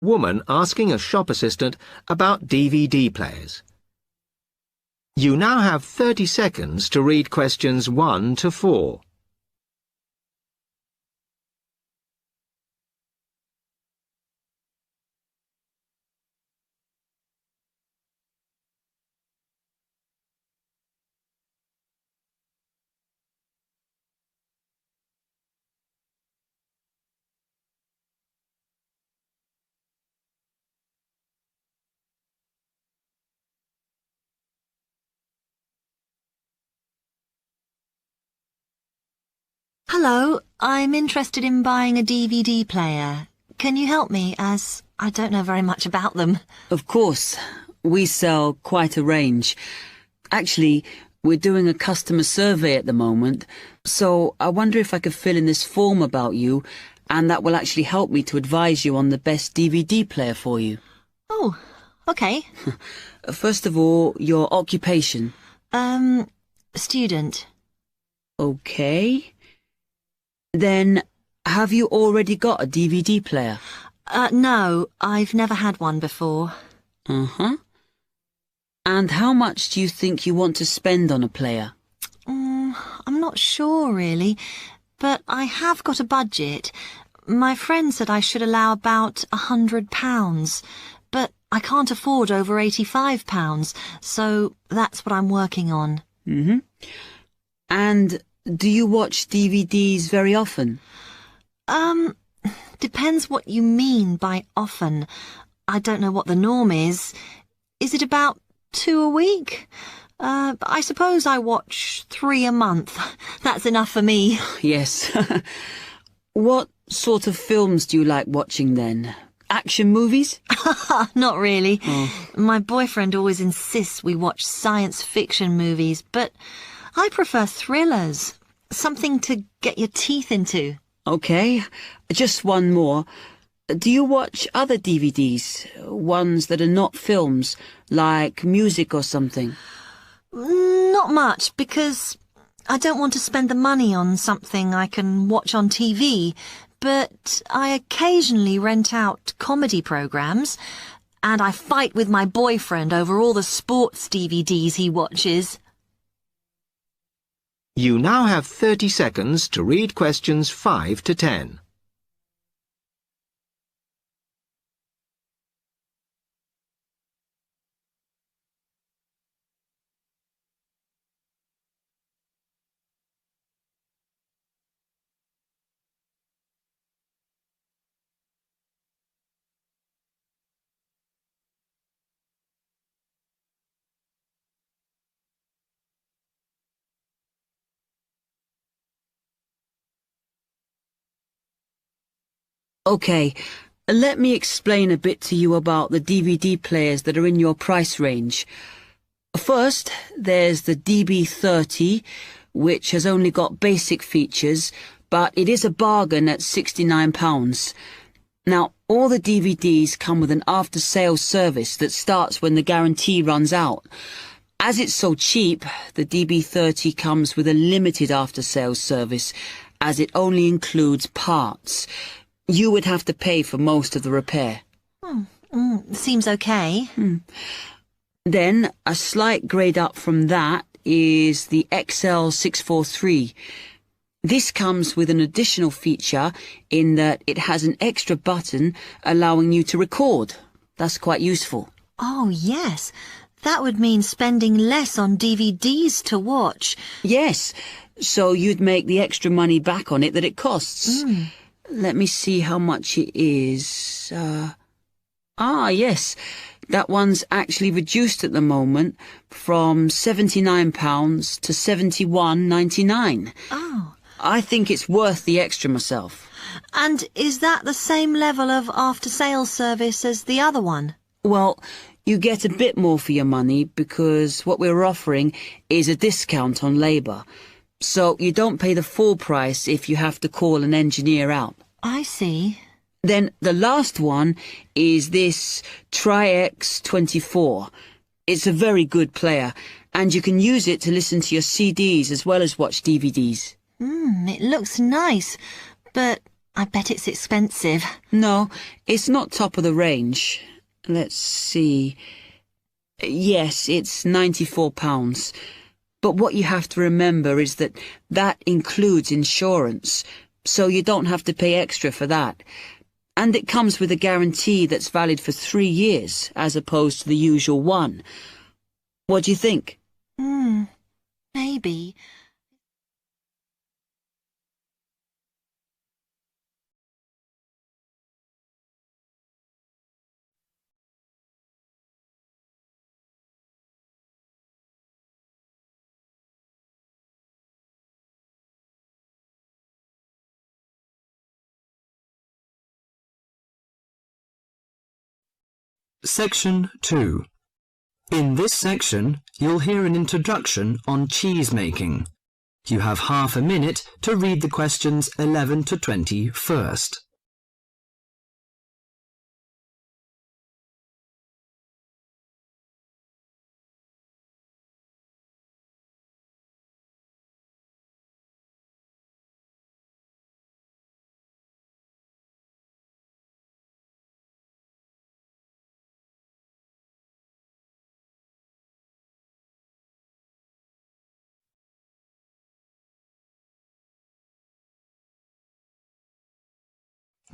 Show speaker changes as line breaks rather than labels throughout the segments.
Woman asking a shop assistant about DVD players. You now have 30 seconds to read questions 1 to 4.
Hello, I'm interested in buying a DVD player. Can you help me, as I don't know very much about them?
Of course. We sell quite a range. Actually, we're doing a customer survey at the moment, so I wonder if I could fill in this form about you, and that will actually help me to advise you on the best DVD player for you.
Oh, okay.
First of all, your occupation.
Student.
Okay. Then, have you already got a DVD player?
No, I've never had one before.
Uh-huh. And how much do you think you want to spend on a player?
I'm not sure, really, but I have got a budget. My friend said I should allow about £100, but I can't afford over £85, so that's what I'm working on.
Mm-hmm. And do you watch DVDs very often?
Depends what you mean by often. I don't know what the norm is. Is it about 2 a week? I suppose I watch 3 a month. That's enough for me.
Yes. What sort of films do you like watching then? Action movies?
Not really.
Oh.
My boyfriend always insists we watch science fiction movies, but I prefer thrillers. Something to get your teeth into.
Okay, just one more. Do you watch other DVDs? Ones that are not films, like music or something?
Not much, because I don't want to spend the money on something I can watch on TV, but I occasionally rent out comedy programs, and I fight with my boyfriend over all the sports DVDs he watches.
You now have 30 seconds to read questions 5 to 10.
Okay, let me explain a bit to you about the DVD players that are in your price range. First, there's the DB30, which has only got basic features, but it is a bargain at £69. Now, all the DVDs come with an after-sales service that starts when the guarantee runs out. As it's so cheap, the DB30 comes with a limited after-sales service, as it only includes parts. You would have to pay for most of the repair.
Seems okay.
Then, a slight grade up from that is the XL643. This comes with an additional feature in that it has an extra button allowing you to record. That's quite useful.
Oh, yes. That would mean spending less on DVDs to watch.
Yes, so you'd make the extra money back on it that it costs. Let me see how much it is. Yes, that one's actually reduced at the moment from £79 to £71.99.
Oh.
I think it's worth the extra myself.
And is that the same level of after-sales service as the other one?
Well, you get a bit more for your money because what we're offering is a discount on labour. So you don't pay the full price if you have to call an engineer out.
I see.
Then the last one is this Tri-X24. It's a very good player, and you can use it to listen to your CDs as well as watch DVDs.
It looks nice, but I bet it's expensive.
No, it's not top of the range. Let's see. Yes, it's £94. But what you have to remember is that that includes insurance, so you don't have to pay extra for that. And it comes with a guarantee that's valid for 3 years, as opposed to the usual one. What do you think?
Maybe.
Section 2. In this section, you'll hear an introduction on cheese making. You have half a minute to read the questions 11 to 20 first.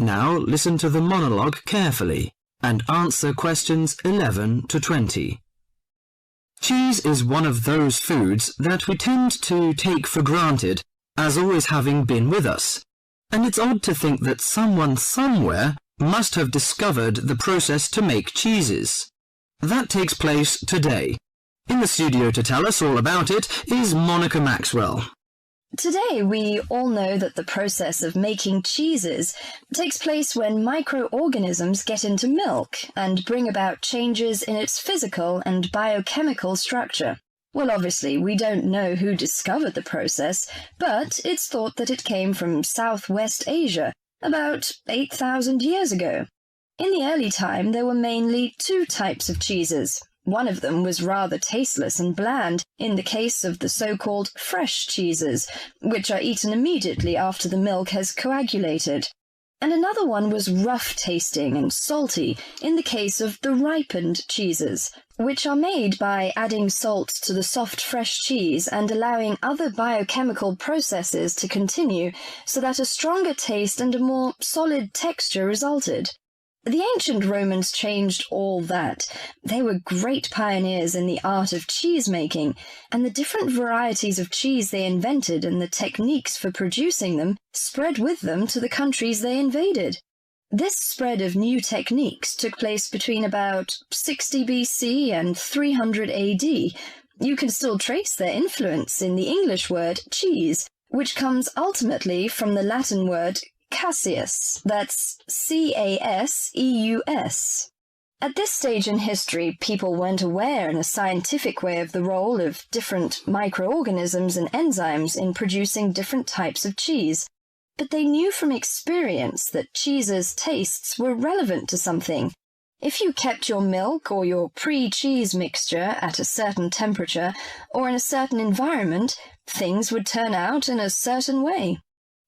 Now listen to the monologue carefully and answer questions 11 to 20. Cheese is one of those foods that we tend to take for granted as always having been with us, and it's odd to think that someone somewhere must have discovered the process to make cheeses. That takes place today. In the studio to tell us all about it is Monica Maxwell.
Today, we all know that the process of making cheeses takes place when microorganisms get into milk and bring about changes in its physical and biochemical structure. Well, obviously, we don't know who discovered the process, but it's thought that it came from Southwest Asia about 8,000 years ago. In the early time, there were mainly 2 types of cheeses. One of them was rather tasteless and bland, in the case of the so-called fresh cheeses, which are eaten immediately after the milk has coagulated. And another one was rough-tasting and salty, in the case of the ripened cheeses, which are made by adding salt to the soft fresh cheese and allowing other biochemical processes to continue so that a stronger taste and a more solid texture resulted. The ancient Romans changed all that. They were great pioneers in the art of cheese-making, and the different varieties of cheese they invented and the techniques for producing them spread with them to the countries they invaded. This spread of new techniques took place between about 60 BC and 300 AD. You can still trace their influence in the English word cheese, which comes ultimately from the Latin word Caseus, that's C-A-S-E-U-S. At this stage in history, people weren't aware in a scientific way of the role of different microorganisms and enzymes in producing different types of cheese, but they knew from experience that cheese's tastes were relevant to something. If you kept your milk or your pre-cheese mixture at a certain temperature or in a certain environment, things would turn out in a certain way.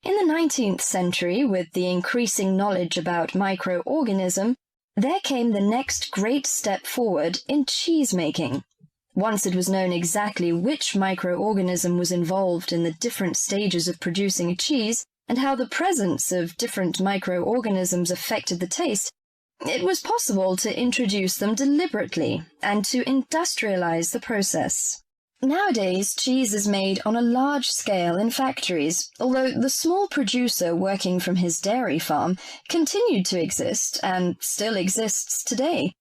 In the 19th century, with the increasing knowledge about microorganism, there came the next great step forward in cheese making. Once it was known exactly which microorganism was involved in the different stages of producing a cheese and how the presence of different microorganisms affected the taste, it was possible to introduce them deliberately and to industrialize the process. Nowadays, cheese is made on a large scale in factories, although the small producer working from his dairy farm continued to exist and still exists today.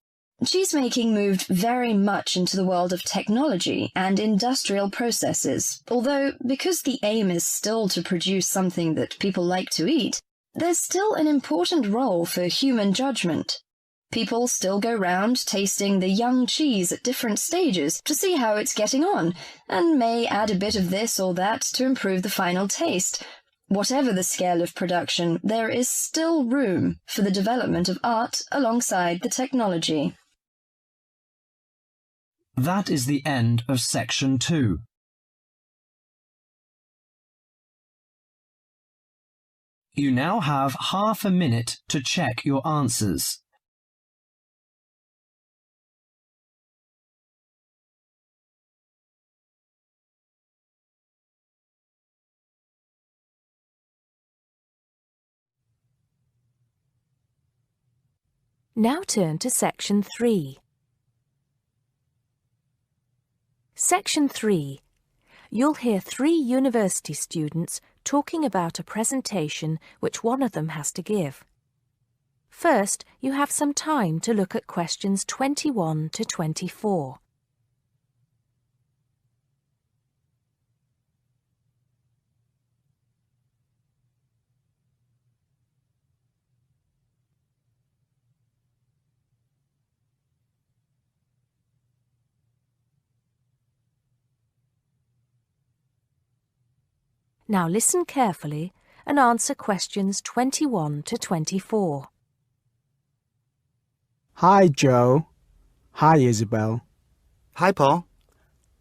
Cheesemaking moved very much into the world of technology and industrial processes, although because the aim is still to produce something that people like to eat, there's still an important role for human judgment. People still go round tasting the young cheese at different stages to see how it's getting on, and may add a bit of this or that to improve the final taste. Whatever the scale of production, there is still room for the development of art alongside the technology.
That is the end of section 2. You now have half a minute to check your answers.
Now turn to Section 3. Section 3. You'll hear 3 university students talking about a presentation which one of them has to give. First, you have some time to look at questions 21 to 24. Now listen carefully and answer questions 21 to 24.
Hi, Joe. Hi, Isabel.
Hi, Paul.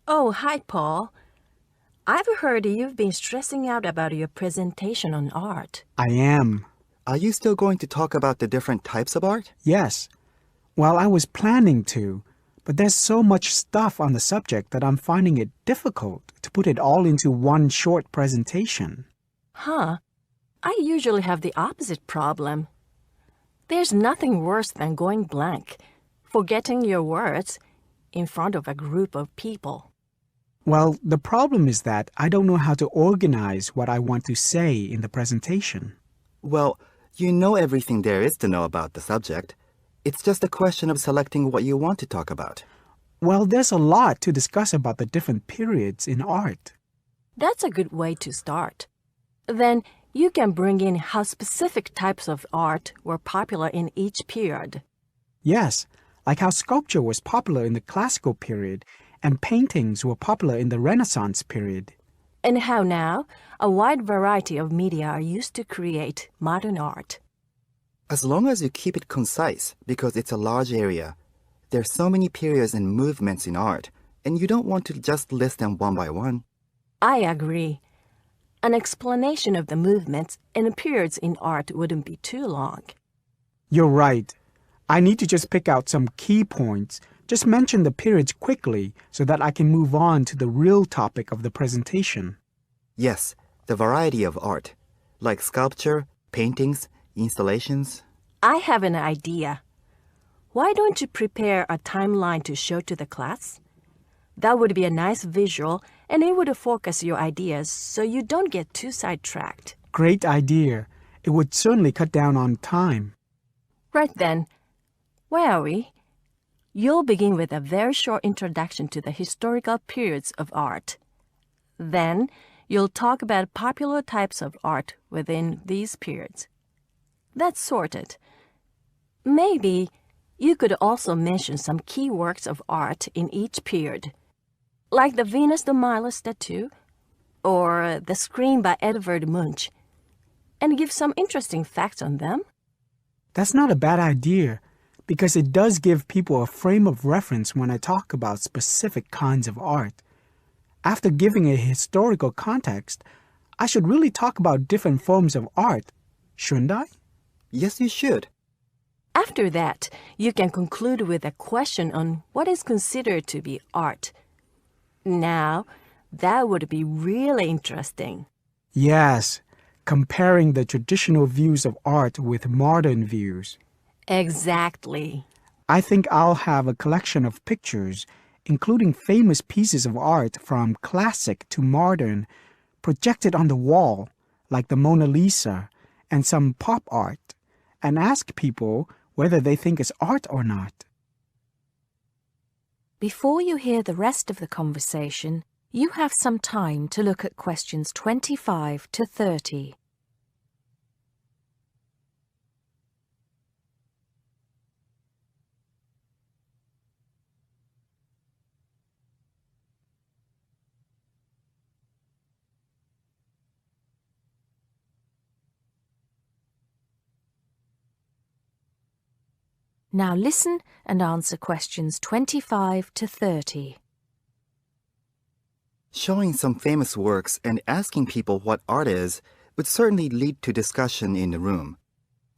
Oh, hi, Paul. I've heard you've been stressing out about your presentation on art.
I am.
Are you still going to talk about the different types of art?
Yes. Well, I was planning to, but there's so much stuff on the subject that I'm finding it difficult to put it all into one short presentation.
Huh? I usually have the opposite problem. There's nothing worse than going blank, forgetting your words in front of a group of people.
Well, the problem is that I don't know how to organize what I want to say in the presentation.
Well, you know everything there is to know about the subject. It's just a question of selecting what you want to talk about.
Well, there's a lot to discuss about the different periods in art.
That's a good way to start. Then you can bring in how specific types of art were popular in each period.
Yes, like how sculpture was popular in the classical period and paintings were popular in the Renaissance period.
And how now a wide variety of media are used to create modern art.
As long as you keep it concise, because it's a large area, there's so many periods and movements in art, and you don't want to just list them one by one.
I agree. An explanation of the movements and periods in art wouldn't be too long.
You're right. I need to just pick out some key points. Just mention the periods quickly so that I can move on to the real topic of the presentation.
Yes, the variety of art, like sculpture, paintings, installations.
I have an idea. Why don't you prepare a timeline to show to the class? That would be a nice visual, and it would focus your ideas so you don't get too sidetracked.
Great idea. It would certainly cut down on time.
Right then. Where are we? You'll begin with a very short introduction to the historical periods of art. Then, you'll talk about popular types of art within these periods. That's sorted. Maybe you could also mention some key works of art in each period, like the Venus de Milo statue or the Scream by Edvard Munch, and give some interesting facts on them.
That's not a bad idea, because it does give people a frame of reference when I talk about specific kinds of art. After giving a historical context, I should really talk about different forms of art, shouldn't I?
Yes, you should.
After that, you can conclude with a question on what is considered to be art. Now, that would be really interesting.
Yes, comparing the traditional views of art with modern views.
Exactly.
I think I'll have a collection of pictures, including famous pieces of art from classic to modern, projected on the wall, like the Mona Lisa, and some pop art, and ask people whether they think it's art or not.
Before you hear the rest of the conversation, you have some time to look at questions 25 to 30. Now listen and answer questions 25 to 30.
Showing some famous works and asking people what art is would certainly lead to discussion in the room.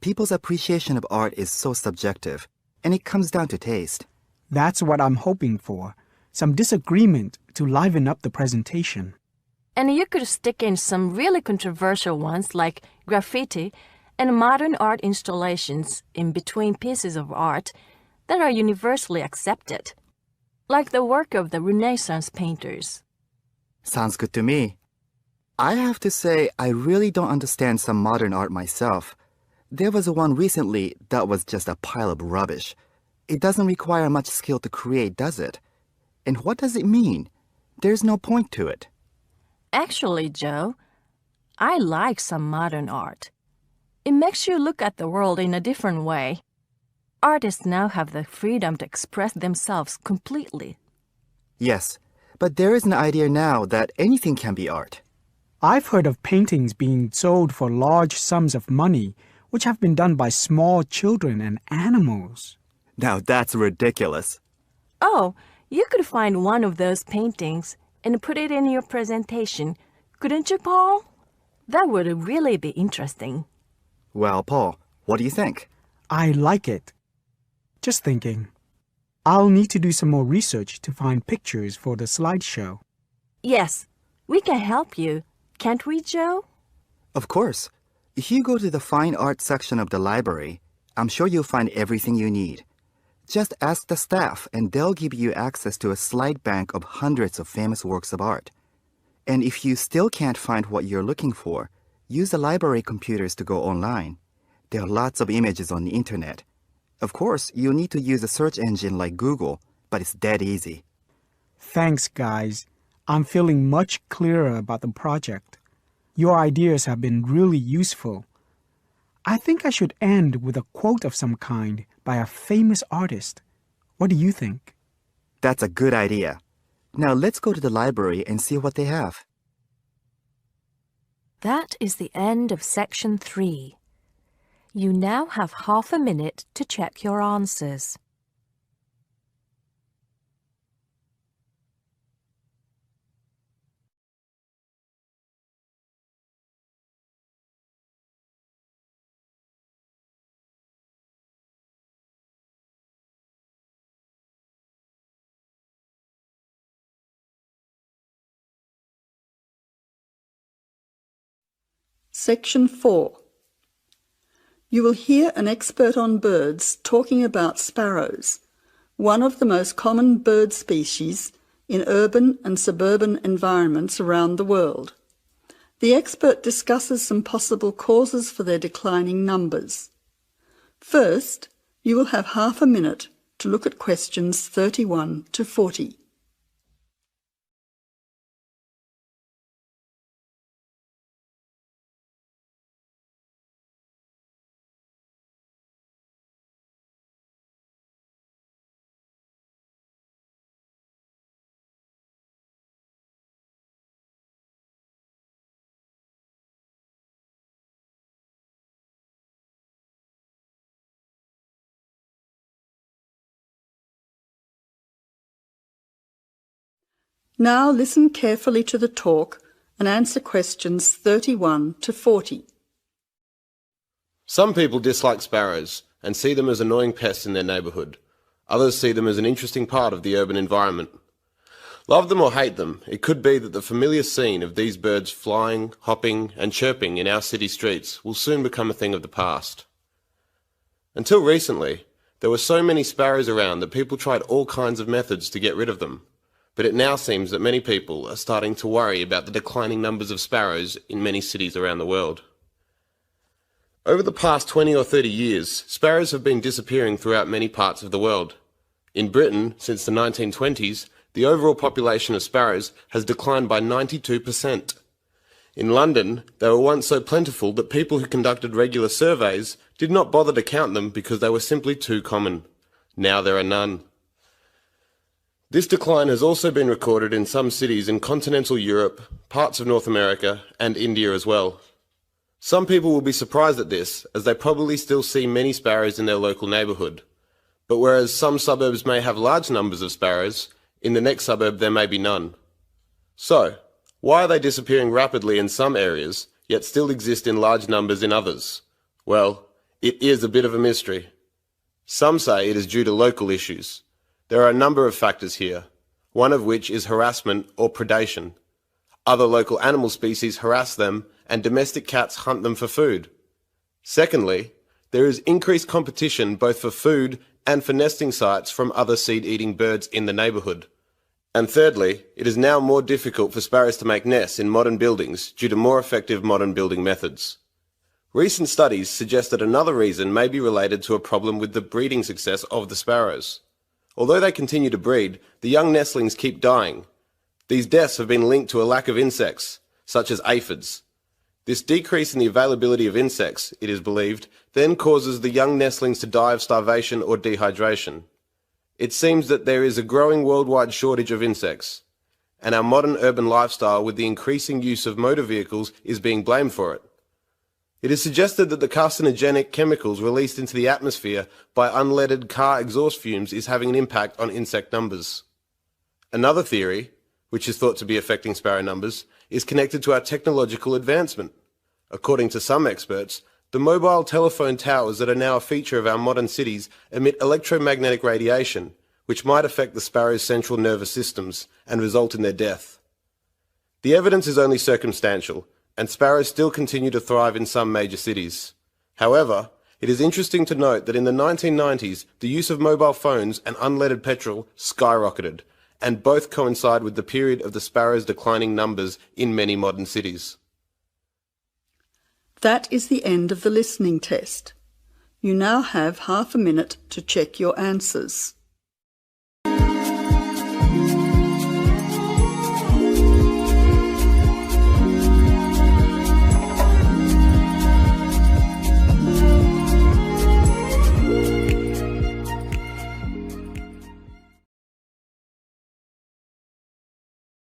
People's appreciation of art is so subjective, and it comes down to taste.
That's what I'm hoping for. Some disagreement to liven up the presentation.
And you could stick in some really controversial ones like graffiti and modern art installations in between pieces of art that are universally accepted, like the work of the Renaissance painters.
Sounds good to me. I have to say, I really don't understand some modern art myself. There was one recently that was just a pile of rubbish. It doesn't require much skill to create, does it? And what does it mean? There's no point to it.
Actually, Joe, I like some modern art. It makes you look at the world in a different way. Artists now have the freedom to express themselves completely.
Yes, but there is an idea now that anything can be art.
I've heard of paintings being sold for large sums of money, which have been done by small children and animals.
Now that's ridiculous.
Oh, you could find one of those paintings and put it in your presentation, couldn't you, Paul? That would really be interesting.
Well, Paul, what do you think?
I like it. Just thinking. I'll need to do some more research to find pictures for the slideshow.
Yes, we can help you, can't we, Joe?
Of course. If you go to the fine art section of the library, I'm sure you'll find everything you need. Just ask the staff and they'll give you access to a slide bank of hundreds of famous works of art. And if you still can't find what you're looking for, use the library computers to go online. There are lots of images on the internet. Of course, you'll need to use a search engine like Google, but it's dead easy.
Thanks, guys. I'm feeling much clearer about the project. Your ideas have been really useful. I think I should end with a quote of some kind by a famous artist. What do you think?
That's a good idea. Now let's go to the library and see what they have.
That is the end of section 3. You now have half a minute to check your answers.
Section 4. You will hear an expert on birds talking about sparrows, one of the most common bird species in urban and suburban environments around the world. The expert discusses some possible causes for their declining numbers. First, you will have half a minute to look at questions 31 to 40. Now listen carefully to the talk and answer questions 31 to 40.
Some people dislike sparrows and see them as annoying pests in their neighbourhood. Others see them as an interesting part of the urban environment. Love them or hate them, it could be that the familiar scene of these birds flying, hopping and chirping in our city streets will soon become a thing of the past. Until recently, there were so many sparrows around that people tried all kinds of methods to get rid of them. But it now seems that many people are starting to worry about the declining numbers of sparrows in many cities around the world. Over the past 20 or 30 years, sparrows have been disappearing throughout many parts of the world. In Britain, since the 1920s, the overall population of sparrows has declined by 92%. In London, they were once so plentiful that people who conducted regular surveys did not bother to count them because they were simply too common. Now there are none. This decline has also been recorded in some cities in continental Europe, parts of North America, and India as well. Some people will be surprised at this, as they probably still see many sparrows in their local neighbourhood. But whereas some suburbs may have large numbers of sparrows, in the next suburb there may be none. So, why are they disappearing rapidly in some areas, yet still exist in large numbers in others? Well, it is a bit of a mystery. Some say it is due to local issues. There are a number of factors here, one of which is harassment or predation. Other local animal species harass them, and domestic cats hunt them for food. Secondly, there is increased competition both for food and for nesting sites from other seed-eating birds in the neighbourhood. And thirdly, it is now more difficult for sparrows to make nests in modern buildings due to more effective modern building methods. Recent studies suggest that another reason may be related to a problem with the breeding success of the sparrows. Although they continue to breed, the young nestlings keep dying. These deaths have been linked to a lack of insects, such as aphids. This decrease in the availability of insects, it is believed, then causes the young nestlings to die of starvation or dehydration. It seems that there is a growing worldwide shortage of insects, and our modern urban lifestyle with the increasing use of motor vehicles is being blamed for it. It is suggested that the carcinogenic chemicals released into the atmosphere by unleaded car exhaust fumes is having an impact on insect numbers. Another theory, which is thought to be affecting sparrow numbers, is connected to our technological advancement. According to some experts, the mobile telephone towers that are now a feature of our modern cities emit electromagnetic radiation, which might affect the sparrow's central nervous systems and result in their death. The evidence is only circumstantial, and sparrows still continue to thrive in some major cities. However, it is interesting to note that in the 1990s, the use of mobile phones and unleaded petrol skyrocketed, and both coincide with the period of the sparrows' declining numbers in many modern cities.
That is the end of the listening test. You now have half a minute to check your answers.